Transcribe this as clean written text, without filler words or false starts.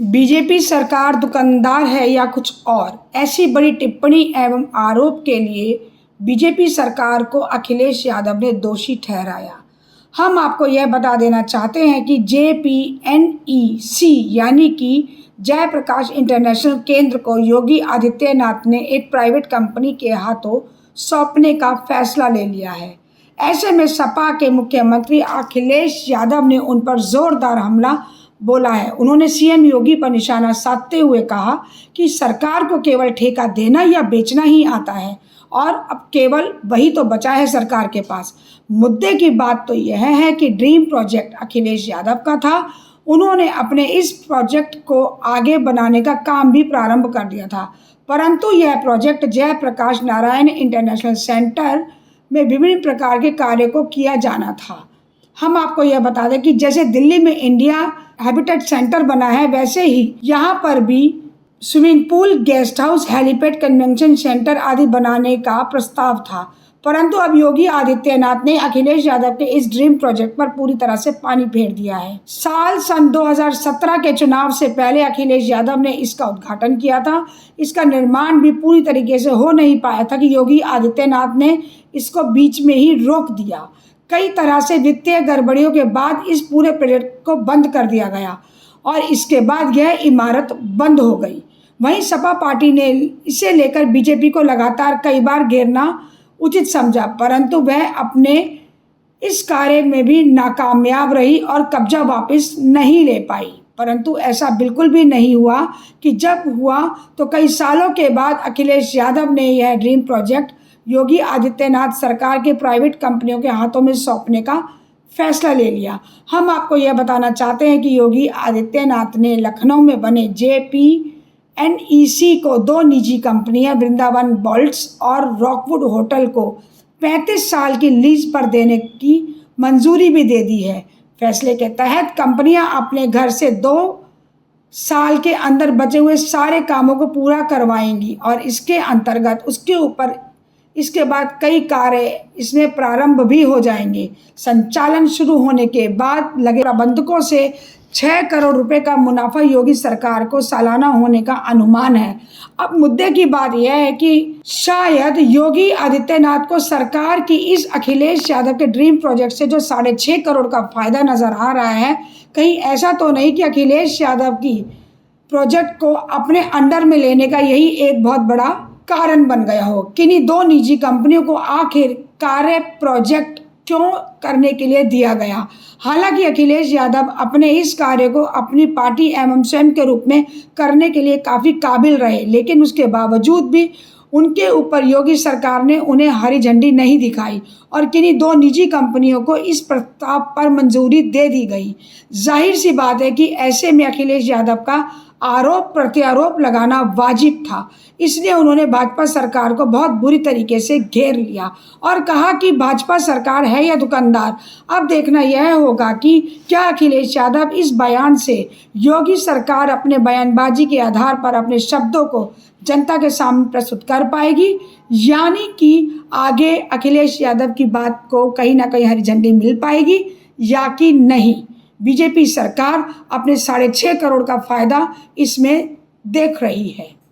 BJP सरकार दुकानदार है या कुछ और, ऐसी बड़ी टिप्पणी एवं आरोप के लिए बीजेपी सरकार को अखिलेश यादव ने दोषी ठहराया। हम आपको यह बता देना चाहते हैं कि JPNEC यानी कि जयप्रकाश इंटरनेशनल केंद्र को योगी आदित्यनाथ ने एक प्राइवेट कंपनी के हाथों सौंपने का फैसला ले लिया है। ऐसे में सपा के मुख्यमंत्री अखिलेश यादव ने उन पर जोरदार हमला बोला है। उन्होंने सीएम योगी पर निशाना साधते हुए कहा कि सरकार को केवल ठेका देना या बेचना ही आता है और अब केवल वही तो बचा है सरकार के पास। मुद्दे की बात तो यह है कि ड्रीम प्रोजेक्ट अखिलेश यादव का था। उन्होंने अपने इस प्रोजेक्ट को आगे बनाने का काम भी प्रारंभ कर दिया था, परंतु यह project Jayaprakash Narayan international centre में विभिन्न प्रकार के कार्य को किया जाना था। हम आपको यह बता दें कि जैसे दिल्ली में इंडिया हैबिटेट सेंटर बना है, वैसे ही यहाँ पर भी swimming pool, guest house, helipad, convention centre आदि बनाने का प्रस्ताव था, परंतु अब योगी आदित्यनाथ ने अखिलेश यादव के इस ड्रीम प्रोजेक्ट पर पूरी तरह से पानी फेर दिया है। सन 2017 के चुनाव से पहले अखिलेश यादव ने इसका उद्घाटन किया था। इसका निर्माण भी पूरी तरीके से हो नहीं पाया था कि योगी आदित्यनाथ ने इसको बीच में ही रोक दिया। कई तरह से वित्तीय गड़बड़ियों के बाद इस पूरे प्रोजेक्ट को बंद कर दिया गया और इसके बाद यह इमारत बंद हो गई। वहीं सपा पार्टी ने इसे लेकर बीजेपी को लगातार कई बार घेरना उचित समझा, परंतु वह अपने इस कार्य में भी नाकामयाब रही और कब्जा वापस नहीं ले पाई। परंतु ऐसा बिल्कुल भी नहीं हुआ कि जब हुआ तो कई सालों के बाद अखिलेश यादव ने यह ड्रीम प्रोजेक्ट योगी आदित्यनाथ सरकार के प्राइवेट कंपनियों के हाथों में सौंपने का फैसला ले लिया। हम आपको यह बताना चाहते हैं कि योगी आदित्यनाथ ने लखनऊ में बने JPNEC को 2 निजी कंपनियां वृंदावन बॉल्ट्स और रॉकवुड होटल को 35 साल की लीज पर देने की मंजूरी भी दे दी है। फैसले के तहत कंपनियां अपने घर से 2 साल के अंदर बचे हुए सारे कामों को पूरा करवाएंगी और इसके अंतर्गत इसके बाद कई कार्य इसमें प्रारंभ भी हो जाएंगे। संचालन शुरू होने के बाद लगे प्रबंधकों से 6 करोड़ रुपए का मुनाफा योगी सरकार को सालाना होने का अनुमान है। अब मुद्दे की बात यह है कि शायद योगी आदित्यनाथ को सरकार की इस अखिलेश यादव के ड्रीम प्रोजेक्ट से जो 6.5 करोड़ का फायदा नजर आ रहा है, कहीं ऐसा तो नहीं कि अखिलेश यादव की प्रोजेक्ट को अपने अंडर में लेने का यही एक बहुत बड़ा कारण बन गया हो। किन्हीं 2 निजी कंपनियों को आखिर कार्य प्रोजेक्ट क्यों करने के लिए दिया गया? हालांकि अखिलेश यादव अपने इस कार्य को अपनी पार्टी एवं स्वयं के रूप में करने के लिए काफ़ी काबिल रहे, लेकिन उसके बावजूद भी उनके ऊपर योगी सरकार ने उन्हें हरी झंडी नहीं दिखाई और किन्हीं 2 निजी कंपनियों को इस प्रस्ताव पर मंजूरी दे दी गई। जाहिर सी बात है कि ऐसे में अखिलेश यादव का आरोप प्रत्यारोप लगाना वाजिब था, इसलिए उन्होंने भाजपा सरकार को बहुत बुरी तरीके से घेर लिया और कहा कि भाजपा सरकार है या दुकानदार। अब देखना यह होगा कि क्या अखिलेश यादव इस बयान से योगी सरकार अपने बयानबाजी के आधार पर अपने शब्दों को जनता के सामने प्रस्तुत कर पाएगी, यानी कि आगे अखिलेश यादव की बात को कहीं ना कहीं हरी झंडी मिल पाएगी या कि नहीं। बीजेपी सरकार अपने 6.5 करोड़ का फायदा इसमें देख रही है।